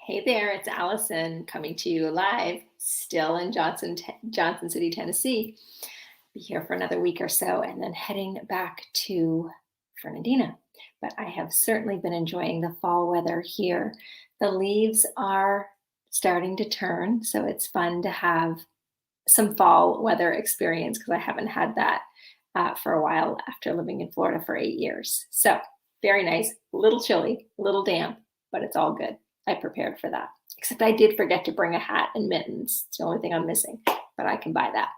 Hey there, it's Allison coming to you live, still in Johnson City, Tennessee. Be here for another week or so and then heading back to Fernandina. But I have certainly been enjoying the fall weather here. The leaves are starting to turn, so it's fun to have some fall weather experience because I haven't had that for a while after living in Florida for 8 years. So very nice, a little chilly, a little damp, but it's all good. I prepared for that. Except I did forget to bring a hat and mittens. It's the only thing I'm missing, but I can buy that.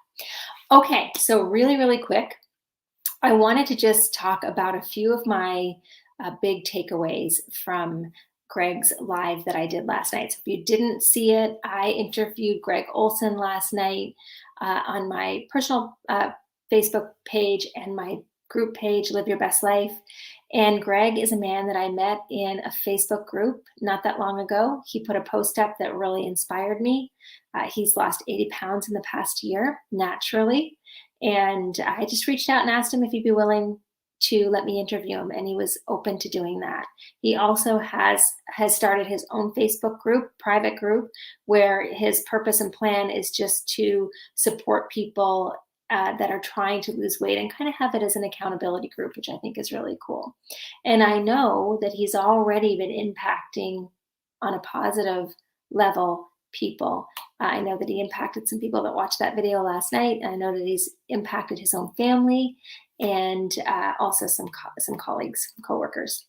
Okay, so really quick, I wanted to just talk about a few of my big takeaways from Greg's live that I did last night. So if you didn't see it, I interviewed Greg Olson last night on my personal Facebook page and my group page, Live Your Best Life. And Greg is a man that I met in a Facebook group not that long ago. He put a post up that really inspired me. He's lost 80 pounds in the past year, naturally. And I just reached out and asked him if he'd be willing to let me interview him, and he was open to doing that. He also has started his own Facebook group, private group, where his purpose and plan is just to support people that are trying to lose weight and kind of have it as an accountability group, which I think is really cool. And I know that he's already been impacting on a positive level people. I know that he impacted some people that watched that video last night. I know that he's impacted his own family and also some colleagues, coworkers.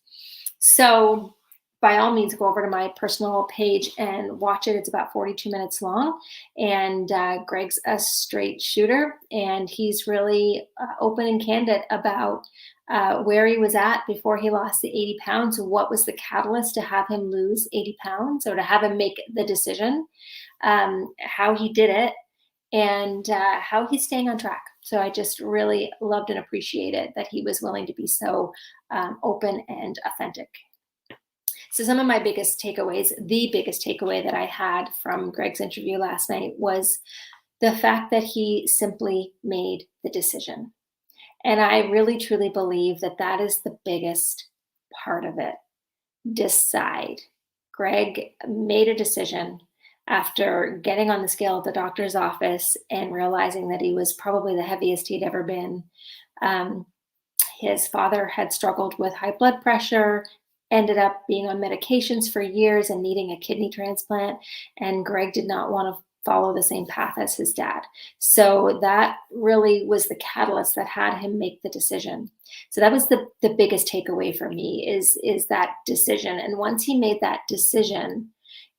So by all means, go over to my personal page and watch it. It's about 42 minutes long. And Greg's a straight shooter, and he's really open and candid about where he was at before he lost the 80 pounds. What was the catalyst to have him lose 80 pounds or to have him make the decision, how he did it, and how he's staying on track. So I just really loved and appreciated that he was willing to be so open and authentic. So some of my biggest takeaways, the biggest takeaway that I had from Greg's interview last night was the fact that he simply made the decision. And I really, truly believe that that is the biggest part of it. Decide. Greg made a decision after getting on the scale at the doctor's office and realizing that he was probably the heaviest he'd ever been. His father had struggled with high blood pressure, ended up being on medications for years and needing a kidney transplant. And Greg did not want to follow the same path as his dad. So that really was the catalyst that had him make the decision. So that was the biggest takeaway for me is that decision. And once he made that decision,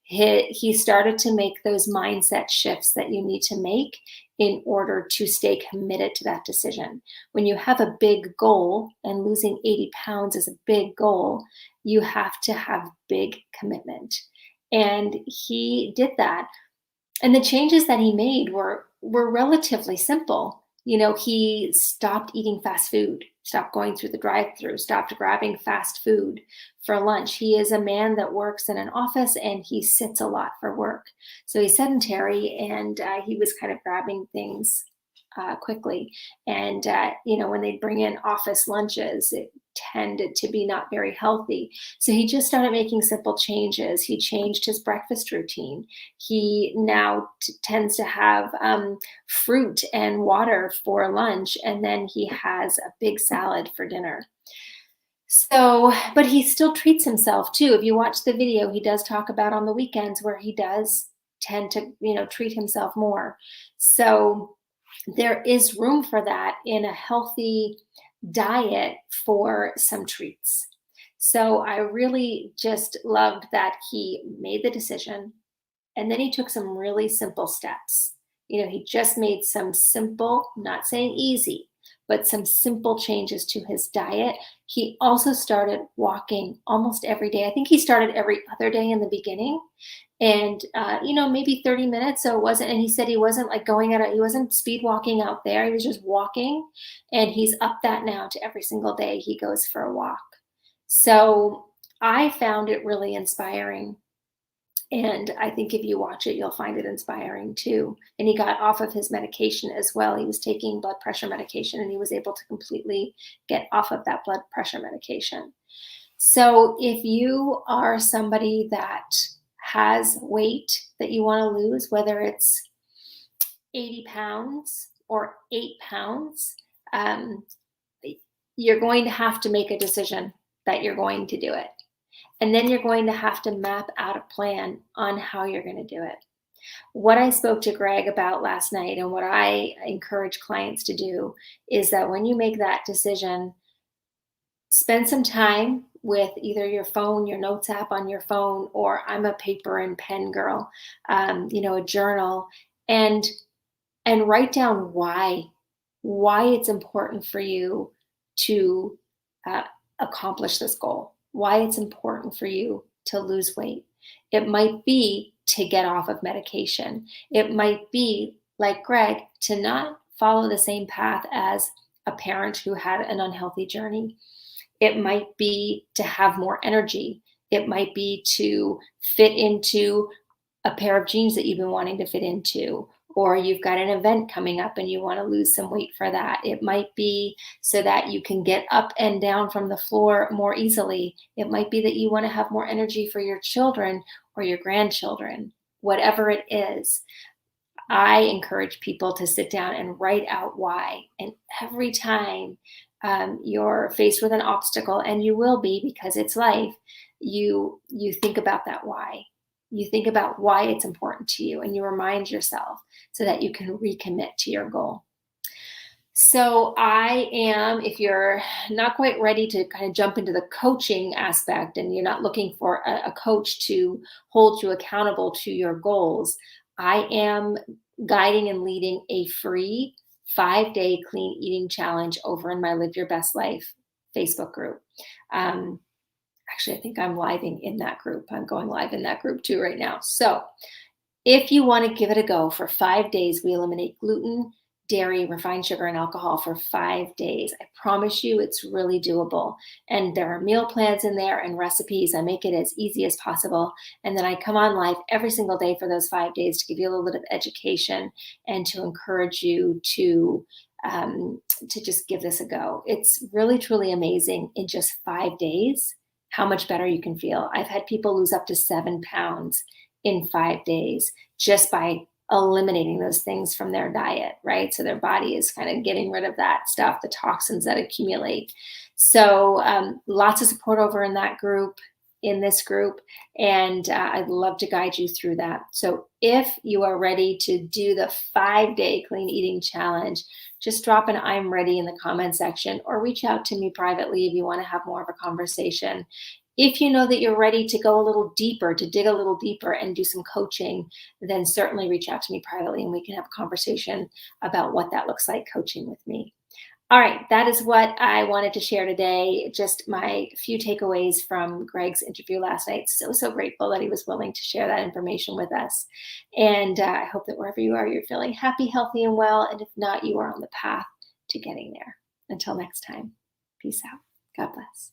he started to make those mindset shifts that you need to make in order to stay committed to that decision. When you have a big goal, and losing 80 pounds is a big goal, you have to have big commitment. And he did that. And the changes that he made were relatively simple. You know, he stopped eating fast food, stopped going through the drive-thru, stopped grabbing fast food for lunch. He is a man that works in an office and he sits a lot for work. So he's sedentary, and he was kind of grabbing things quickly. And, when they bring in office lunches, it tended to be not very healthy. So he just started making simple changes. He changed his breakfast routine. He now tends to have fruit and water for lunch, and then he has a big salad for dinner. So, but he still treats himself too. If you watch the video, he does talk about on the weekends where he does tend to, treat himself more. So there is room for that in a healthy diet for some treats. So I really just loved that he made the decision, and then he took some really simple steps. He just made some simple, not saying easy, but some simple changes to his diet. He also started walking almost every day. I think he started every other day in the beginning, and maybe 30 minutes. So it wasn't, and he said he wasn't like he wasn't speed walking out there. He was just walking, and he's up that now to every single day he goes for a walk. So I found it really inspiring. And I think if you watch it, you'll find it inspiring too. And he got off of his medication as well. He was taking blood pressure medication, and he was able to completely get off of that blood pressure medication. So if you are somebody that has weight that you want to lose, whether it's 80 pounds or 8 pounds, um, you're going to have to make a decision that you're going to do it. And then you're going to have to map out a plan on how you're going to do it. What I spoke to Greg about last night and what I encourage clients to do is that when you make that decision, spend some time with either your phone, your notes app on your phone, or I'm a paper and pen girl, a journal, and write down why it's important for you to uh, accomplish this goal, why it's important for you to lose weight. It might be to get off of medication. It might be, like Greg, to not follow the same path as a parent who had an unhealthy journey. It might be to have more energy. It might be to fit into a pair of jeans that you've been wanting to fit into, or you've got an event coming up and you want to lose some weight for that. It might be so that you can get up and down from the floor more easily. It might be that you want to have more energy for your children or your grandchildren. Whatever it is, I encourage people to sit down and write out why. And every time you're faced with an obstacle, and you will be because it's life, you think about that why. You think about why it's important to you, and you remind yourself so that you can recommit to your goal. So if you're not quite ready to kind of jump into the coaching aspect and you're not looking for a coach to hold you accountable to your goals, I am guiding and leading a free 5-day clean eating challenge over in my Live Your Best Life Facebook group. Actually, I think I'm live in that group. I'm going live in that group too right now. So if you want to give it a go, for 5 days, we eliminate gluten, dairy, refined sugar, and alcohol for 5 days. I promise you it's really doable. And there are meal plans in there and recipes. I make it as easy as possible. And then I come on live every single day for those 5 days to give you a little bit of education and to encourage you to just give this a go. It's really, truly amazing in just 5 days how much better you can feel. I've had people lose up to 7 pounds in 5 days just by eliminating those things from their diet, right? So their body is kind of getting rid of that stuff, the toxins that accumulate. So lots of support over in this group, and I'd love to guide you through that. So if you are ready to do the 5-day clean eating challenge, just drop an I'm ready in the comment section, or reach out to me privately if you want to have more of a conversation. If you know that you're ready to go a little deeper, to dig a little deeper and do some coaching, then certainly reach out to me privately and we can have a conversation about what that looks like, coaching with me. All right, that is what I wanted to share today. Just my few takeaways from Greg's interview last night. So grateful that he was willing to share that information with us. And I hope that wherever you are, you're feeling happy, healthy, and well. And if not, you are on the path to getting there. Until next time, peace out. God bless.